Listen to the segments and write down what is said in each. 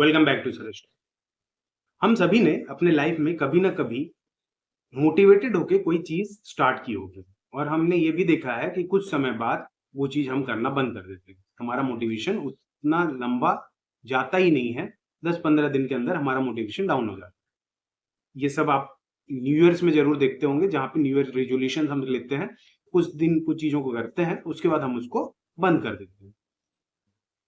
Welcome back to Suresh. हम सभी ने अपने लाइफ में कभी ना कभी मोटिवेटेड होके कोई चीज स्टार्ट की होगी और हमने ये भी देखा है कि कुछ समय बाद वो चीज हम करना बंद कर देते हैं। हमारा मोटिवेशन उतना लंबा जाता ही नहीं है। 10-15 दिन के अंदर हमारा मोटिवेशन डाउन हो जाता है। ये सब आप न्यू ईयर्स में जरूर देखते होंगे, जहाँ पे न्यू ईयर रेजोल्यूशन हम लेते हैं, कुछ दिन कुछ चीजों को करते हैं, उसके बाद हम उसको बंद कर देते हैं।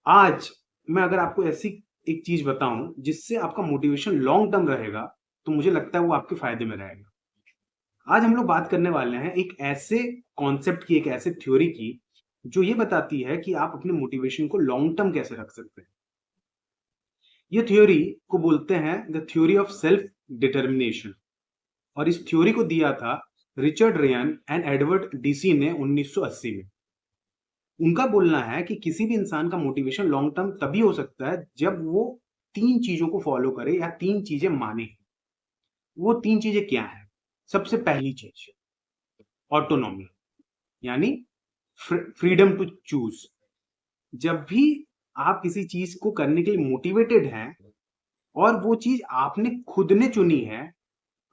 आज मैं अगर आपको ऐसी एक चीज बताऊं जिससे आपका मोटिवेशन लॉन्ग टर्म रहेगा, तो मुझे लगता है वो आपके फायदे में रहेगा। आज हम लोग बात करने वाले हैं एक ऐसे कॉन्सेप्ट की, एक ऐसे थ्योरी की जो ये बताती है कि आप अपने मोटिवेशन को लॉन्ग टर्म कैसे रख सकते हैं। ये थ्योरी को बोलते हैं the theory of self determination, और इस थ्योरी को दिया था Richard rayon and Edward DC ने 1980 में। उनका बोलना है कि किसी भी इंसान का मोटिवेशन लॉन्ग टर्म तभी हो सकता है जब वो 3 चीजों को फॉलो करे या 3 चीजें माने। वो 3 चीजें क्या है? सबसे पहली चीज ऑटोनॉमी, यानी फ्रीडम टू चूज। जब भी आप किसी चीज को करने के लिए मोटिवेटेड हैं और वो चीज आपने खुद ने चुनी है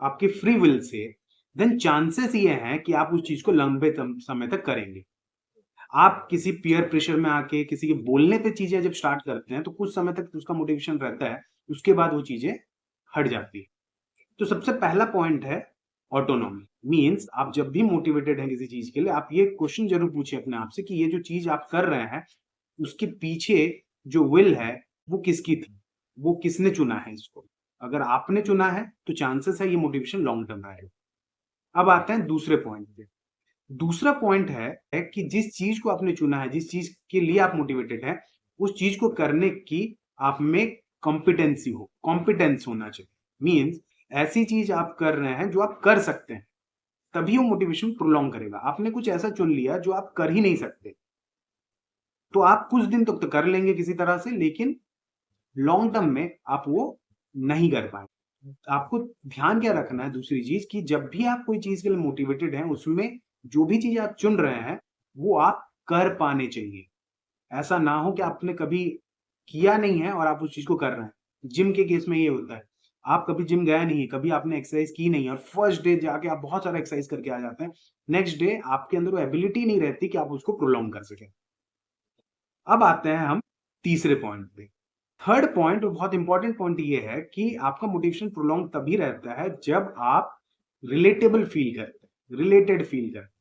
आपके फ्री विल से, देन चांसेस ये हैं कि आप उस चीज को लंबे समय तक करेंगे। आप किसी पीयर प्रेशर में आके किसी के बोलने पे चीजें जब स्टार्ट करते हैं तो कुछ समय तक उसका मोटिवेशन रहता है, उसके बाद वो चीजें हट जाती है। तो सबसे पहला पॉइंट है ऑटोनॉमी। मींस आप जब भी मोटिवेटेड हैं किसी चीज के लिए, आप ये क्वेश्चन जरूर पूछिए अपने आप से कि ये जो चीज आप कर रहे हैं उसके पीछे जो विल है वो किसकी थी, वो किसने चुना है इसको। अगर आपने चुना है तो चांसेस है ये मोटिवेशन लॉन्ग टर्म रहेगा। अब आते हैं दूसरे पॉइंट पे। दूसरा पॉइंट है कि जिस चीज को आपने चुना है, जिस चीज के लिए आप मोटिवेटेड है, उस चीज को करने की आप में कॉम्पिटेंसी हो, कॉम्पिटेंस होना चाहिए। मींस ऐसी चीज आप कर रहे हैं जो आप कर सकते हैं, तभी वो मोटिवेशन प्रोलॉन्ग करेगा। आपने कुछ ऐसा चुन लिया जो आप कर ही नहीं सकते, तो आप कुछ दिन तक तो कर लेंगे किसी तरह से, लेकिन लॉन्ग टर्म में आप वो नहीं कर पाएंगे। आपको ध्यान क्या रखना है, दूसरी चीज कि जब भी आप कोई चीज के लिए मोटिवेटेड हैं, उसमें जो भी चीज आप चुन रहे हैं वो आप कर पाने चाहिए। ऐसा ना हो कि आपने कभी किया नहीं है और आप उस चीज को कर रहे हैं। जिम के केस में ये होता है, आप कभी जिम गया नहीं है, कभी आपने एक्सरसाइज की नहीं है, और फर्स्ट डे जाके आप बहुत सारा एक्सरसाइज करके आ जाते हैं, नेक्स्ट डे आपके अंदर वो एबिलिटी नहीं रहती कि आप उसको प्रोलॉन्ग कर सकें। अब आते हैं हम तीसरे पॉइंट पे। थर्ड पॉइंट और बहुत इंपॉर्टेंट पॉइंट ये है कि आपका मोटिवेशन प्रोलॉन्ग तभी रहता है जब आप रिलेटेबल फील करते हैं, रिलेटेड फील करते हैं।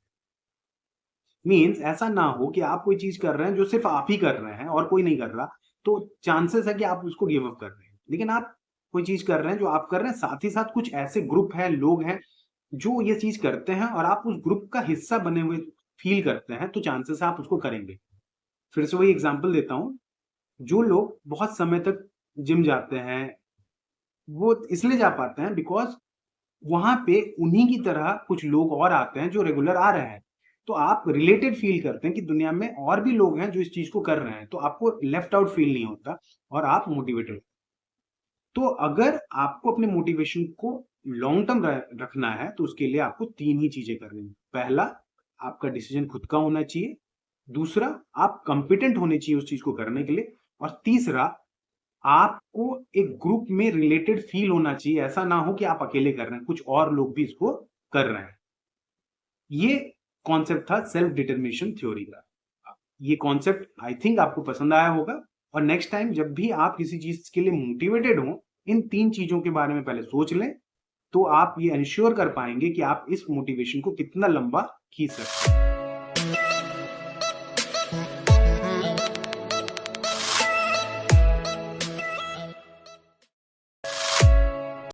मींस ऐसा ना हो कि आप कोई चीज कर रहे हैं जो सिर्फ आप ही कर रहे हैं और कोई नहीं कर रहा, तो चांसेस है कि आप उसको गिव अप कर रहे हैं। लेकिन आप कोई चीज कर रहे हैं जो आप कर रहे हैं, साथ ही साथ कुछ ऐसे ग्रुप है, लोग हैं जो ये चीज करते हैं और आप उस ग्रुप का हिस्सा बने हुए फील करते हैं, तो चांसेस है आप उसको करेंगे। फिर से वही एग्जांपल देता हूं। जो लोग बहुत समय तक जिम जाते हैं, वो इसलिए जा पाते हैं बिकॉज वहां पे उन्हीं की तरह कुछ लोग और आते हैं जो रेगुलर आ रहे हैं। तो आप रिलेटेड फील करते हैं कि दुनिया में और भी लोग हैं जो इस चीज को कर रहे हैं, तो आपको लेफ्ट आउट फील नहीं होता और आप मोटिवेटेड। तो अगर आपको अपने मोटिवेशन को लॉन्ग टर्म रखना है तो उसके लिए आपको 3 ही चीजें करनी है। पहला, आपका डिसीजन खुद का होना चाहिए। दूसरा, आप कंपिटेंट होने चाहिए उस चीज को करने के लिए। और तीसरा, आपको एक ग्रुप में रिलेटेड फील होना चाहिए। ऐसा ना हो कि आप अकेले कर रहे हैं, कुछ और लोग भी इसको कर रहे हैं। ये कॉन्सेप्ट था सेल्फ डिटर्मिनेशन थ्योरी का। ये कॉन्सेप्ट आई थिंक आपको पसंद आया होगा, और नेक्स्ट टाइम जब भी आप किसी चीज के लिए मोटिवेटेड हो, इन 3 चीजों के बारे में पहले सोच लें, तो आप ये इंश्योर कर पाएंगे कि आप इस मोटिवेशन को कितना लंबा खींच सकते हैं।